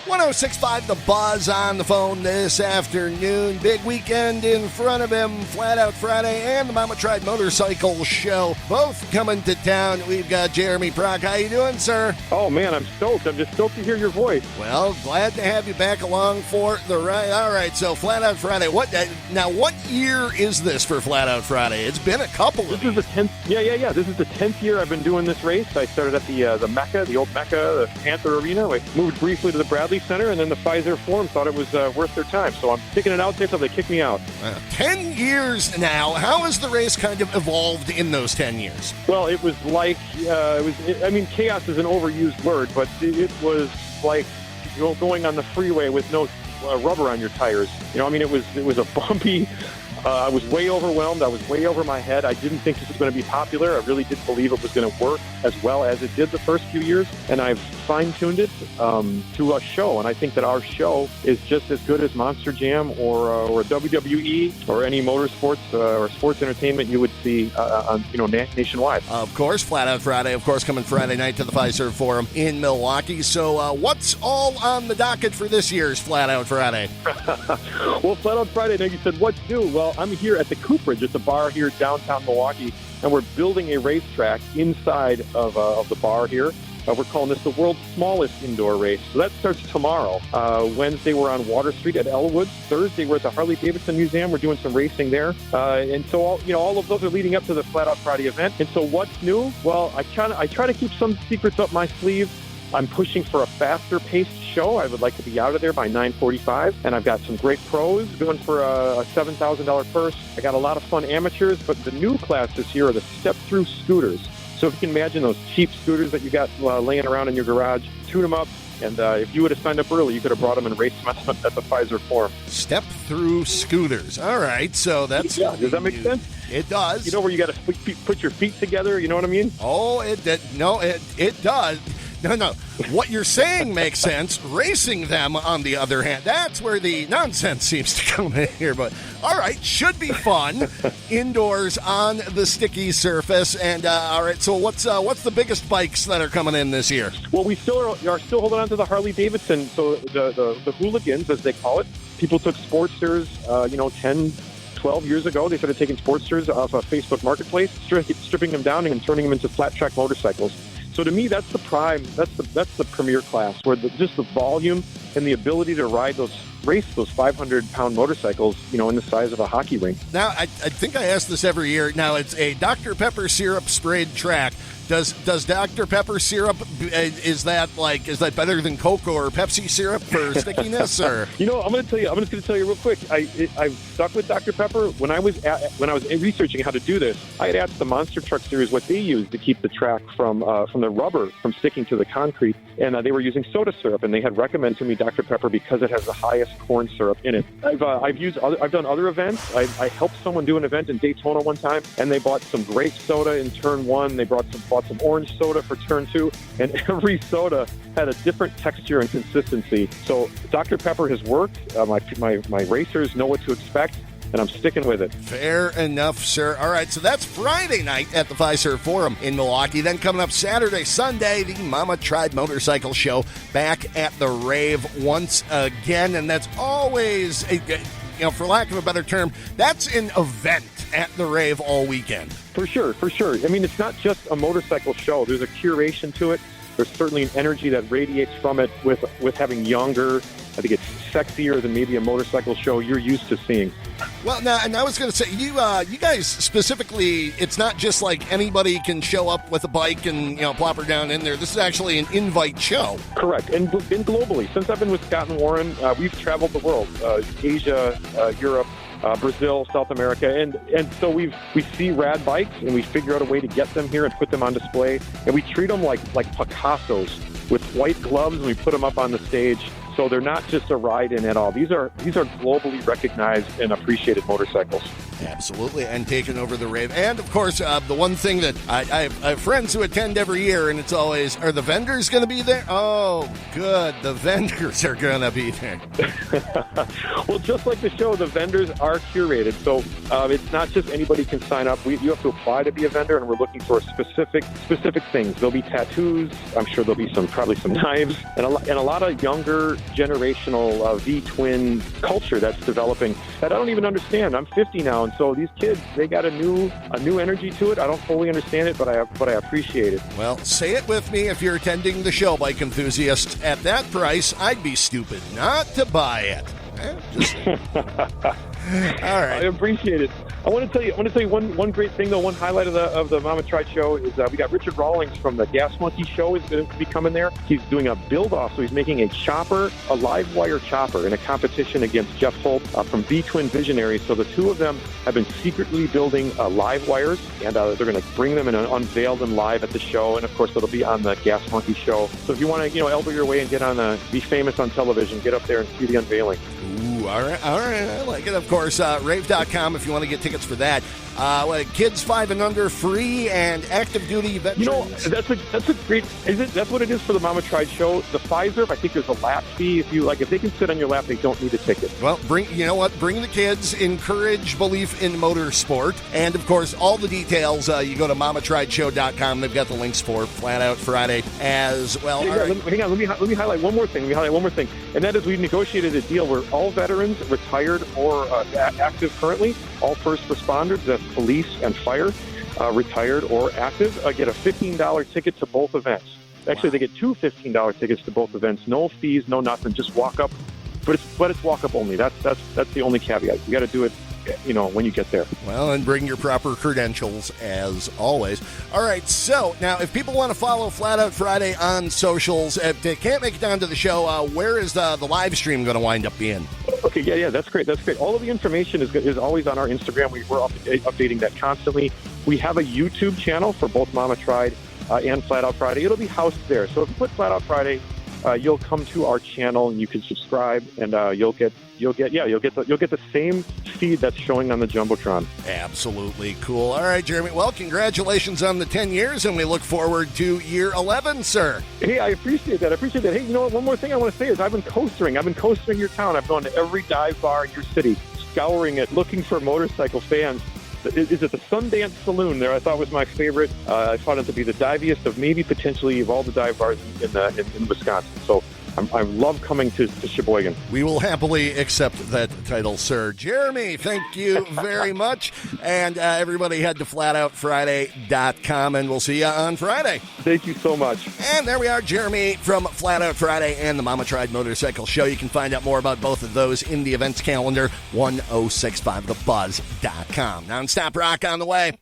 106.5 The Buzz on the phone this afternoon. Big weekend in front of him. Flat Out Friday and the Mama Tried Motorcycle Show both coming to town. We've got Jeremy Prach. How you doing, sir? Oh, man, I'm stoked. I'm just stoked to hear your voice. Well, glad to have you back along for the ride. All right, so Flat Out Friday. What year is this for Flat Out Friday? It's been a couple of years. This is the 10th. Yeah. This is the 10th year I've been doing this race. I started at the Mecca, the old Mecca, the Panther Arena. I moved briefly to the Bradley Center, and then the Pfizer Forum thought it was worth their time. So I'm sticking it out there until they kick me out. 10 years now. How has the race kind of evolved in those 10 years? Well, it was like, chaos is an overused word, but it was like going on the freeway with no rubber on your tires. It was a bumpy. I was way overwhelmed. I was way over my head. I didn't think this was going to be popular. I really didn't believe it was going to work as well as it did the first few years. And I've fine-tuned it to a show. And I think that our show is just as good as Monster Jam or WWE or any motorsports or sports entertainment you would see nationwide. Of course, Flat Out Friday, of course, coming Friday night to the Pfizer Forum in Milwaukee. So what's all on the docket for this year's Flat Out Friday? Well, Flat Out Friday, now you said, what's new? Well, I'm here at the Cooperage. It's a bar here downtown Milwaukee, and we're building a racetrack inside of the bar here. We're calling this the world's smallest indoor race. So that starts tomorrow. Wednesday, we're on Water Street at Elwood. Thursday, we're at the Harley-Davidson Museum. We're doing some racing there. And so all of those are leading up to the Flat Out Friday event. And so what's new? Well, I try to keep some secrets up my sleeve. I'm pushing for a faster-paced show. I would like to be out of there by 9:45, and I've got some great pros going for a $7,000 purse. I got a lot of fun amateurs, but the new class this year are the step-through scooters. So if you can imagine those cheap scooters that you got laying around in your garage, tune them up, and if you would have signed up early, you could have brought them and raced them at the Pfizer Forum. Step-through scooters. All right, so that's... Yeah, does that make sense? It does. Where you got to put your feet together, you know what I mean? Oh, it does. No. What you're saying makes sense. Racing them, on the other hand, that's where the nonsense seems to come in here. But, all right, should be fun. Indoors on the sticky surface. And, all right, so what's the biggest bikes that are coming in this year? Well, we still are holding on to the Harley-Davidson. So the hooligans, as they call it, people took Sportsters, 10, 12 years ago. They started taking Sportsters off a Facebook Marketplace, stripping them down and turning them into flat-track motorcycles. So to me, that's the prime. That's the premier class, where just the volume and the ability to race those 500-pound motorcycles, in the size of a hockey rink. Now, I think I ask this every year. Now, it's a Dr. Pepper syrup sprayed track. Does Dr. Pepper syrup, is that better than Coke or Pepsi syrup for stickiness? Or I'm just going to tell you real quick. I've stuck with Dr. Pepper. When I was researching how to do this, I had asked the Monster Truck Series what they used to keep the track from the rubber from sticking to the concrete, and they were using soda syrup, and they had recommended to me Dr. Pepper because it has the highest corn syrup in it. I've done other events. I helped someone do an event in Daytona one time, and they bought some grape soda in turn one. They bought some orange soda for turn two, and every soda had a different texture and consistency. So Dr. Pepper has worked. My racers know what to expect, and I'm sticking with it. Fair enough, sir. All right, so that's Friday night at the Pfizer Forum in Milwaukee. Then coming up Saturday, Sunday, the Mama Tried Motorcycle Show back at the Rave once again, and that's always, for lack of a better term, that's an event at the Rave all weekend. For sure. I mean, it's not just a motorcycle show. There's a curation to it. There's certainly an energy that radiates from it with having younger. I think it's sexier than maybe a motorcycle show you're used to seeing. Well, now, and I was going to say, you guys specifically, it's not just like anybody can show up with a bike and, plop her down in there. This is actually an invite show. Correct. And globally, since I've been with Scott and Warren, we've traveled the world, Asia, Europe, Brazil, South America, and so we see rad bikes, and we figure out a way to get them here and put them on display, and we treat them like Picassos with white gloves, and we put them up on the stage. So they're not just a ride-in at all. These are globally recognized and appreciated motorcycles. Absolutely, and taking over the Rave. And, of course, the one thing that I have friends who attend every year, and it's always, are the vendors going to be there? Oh, good, the vendors are going to be there. Well, just like the show, the vendors are curated. So it's not just anybody can sign up. You have to apply to be a vendor, and we're looking for specific things. There'll be tattoos. I'm sure there'll be probably some knives, and a lot of younger generational V-twin culture that's developing that I don't even understand. I'm 50 now, and so these kids, they got a new energy to it. I don't fully understand it, but I appreciate it. Well, say it with me if you're attending the show, bike enthusiast. At that price, I'd be stupid not to buy it. All right. I appreciate it. I want to tell you one great thing though. One highlight of the Mama Tried show is we got Richard Rawlings from the Gas Monkey show is going to be coming there. He's doing a build off, so he's making a live wire chopper in a competition against Jeff Holt from V-Twin Visionaries. So the two of them have been secretly building live wires, and they're going to bring them and unveil them live at the show. And of course, it'll be on the Gas Monkey show. So if you want to elbow your way and be famous on television, get up there and see the unveiling. Ooh, all right, I like it. Of course, rave.com if you want to get tickets for that. Kids 5 and under free, and active duty veterans. That's a great. That's what it is for the Mama Tried show. The Pfizer, I think there's a lap fee. If they can sit on your lap, they don't need a ticket. Well, bring the kids. Encourage belief in motorsport, and of course, all the details. You go to MamaTriedShow.com. They've got the links for Flat Out Friday as well. Yeah, right. Hang on. Let me highlight one more thing. And that is we've negotiated a deal where all veterans, retired or active currently, all first responders, that's police and fire, retired or active, get a $15 ticket to both events. Actually, They get two $15 tickets to both events. No fees, no nothing. Just walk up. But it's walk up only. That's the only caveat. You got to do it, when you get there. Well, and bring your proper credentials as always. All right. So now, if people want to follow Flat Out Friday on socials, if they can't make it down to the show, where is the live stream going to wind up being? Okay, yeah, that's great. All of the information is always on our Instagram. We're updating that constantly. We have a YouTube channel for both Mama Tried and Flat Out Friday. It'll be housed there. So if you put Flat Out Friday, you'll come to our channel and you can subscribe, and you'll get the same feed that's showing on the Jumbotron. Absolutely cool. All right, Jeremy. Well, congratulations on the 10 years, and we look forward to year 11, sir. Hey, I appreciate that. Hey, you know what? One more thing I want to say is I've been coastering your town. I've gone to every dive bar in your city, scouring it, looking for motorcycle fans. Is it the Sundance Saloon there? I thought was my favorite. I found it to be the diviest of maybe potentially of all the dive bars in Wisconsin. So I love coming to Sheboygan. We will happily accept that title, sir. Jeremy, thank you very much. And everybody head to FlatOutFriday.com, and we'll see you on Friday. Thank you so much. And there we are, Jeremy from Flat Out Friday and the Mama Tried Motorcycle Show. You can find out more about both of those in the events calendar, 1065thebuzz.com. Non-stop rock on the way.